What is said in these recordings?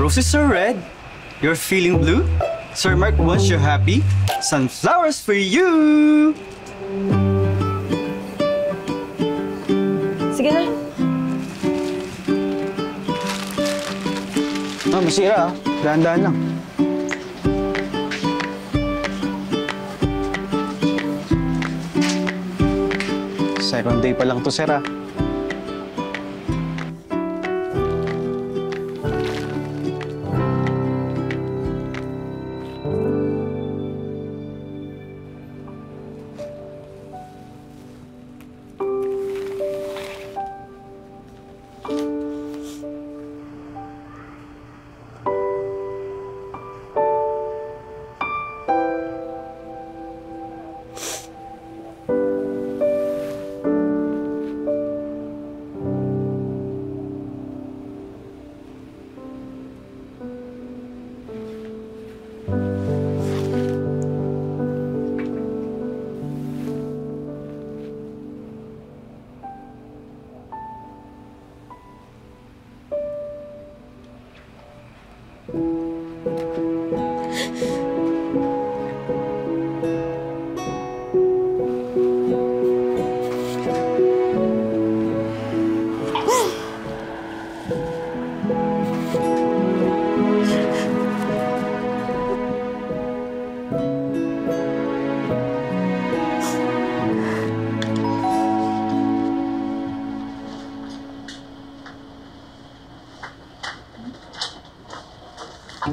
Roses are red. You're feeling blue. Sir Mark wants you happy. Sunflowers for you! Sige na. Masira ah. Dahan-dahan lang. Second day pa lang to, sir ah.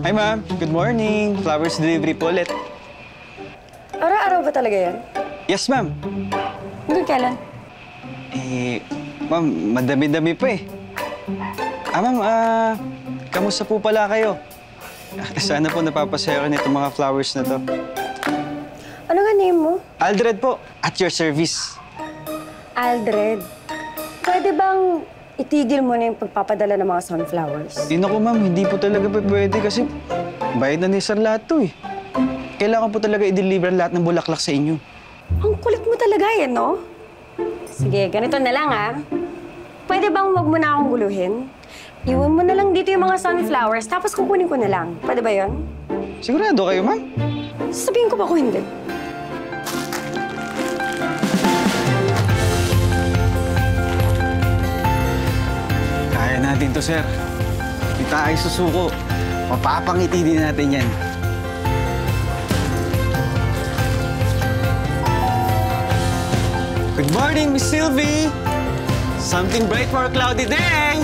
Hi, ma'am. Good morning. Flowers delivery po ulit. Araw-araw ba talaga yan? Yes, ma'am. Hanggang kailan? Ma'am, madami-dami pa eh. Ma'am, kamusta po pala kayo? Sana po napapasaya ko nitong mga flowers na to. Ano nga name mo? Aldred po, at your service. Aldred. Pwede bang itigil mo na yung pagpapadala ng mga sunflowers? Naku, ma'am, hindi po talaga pwede kasi bayad na ni Sir lahat to eh. Kailangan po talaga i-deliver lahat ng bulaklak sa inyo. Ang kulit mo talaga yan, no? Sige, ganito na lang, ah. Pwede bang wag mo na akong guluhin? Iwan mo na lang dito yung mga sunflowers, tapos kukunin ko na lang. Pwede ba yun? Sigurado kayo, ma'am? Sabihin ko ba kung hindi? Kaya natin to, sir. Di tayo susuko. Mapapangiti din natin yan. Good morning, Miss Sylvie! Something bright for a cloudy day!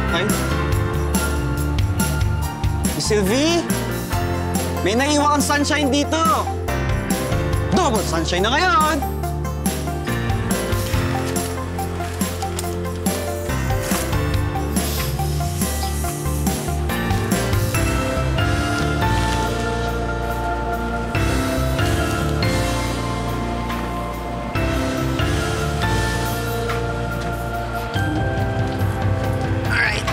Hi. Miss Sylvie! May naiwan kang sunshine dito! Double sunshine na ngayon! Alright.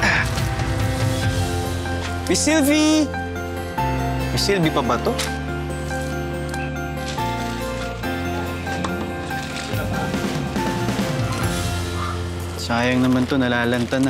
Miss Sylvie! Miss Sylvie pa ba to? Sayang naman to, nalalanta na.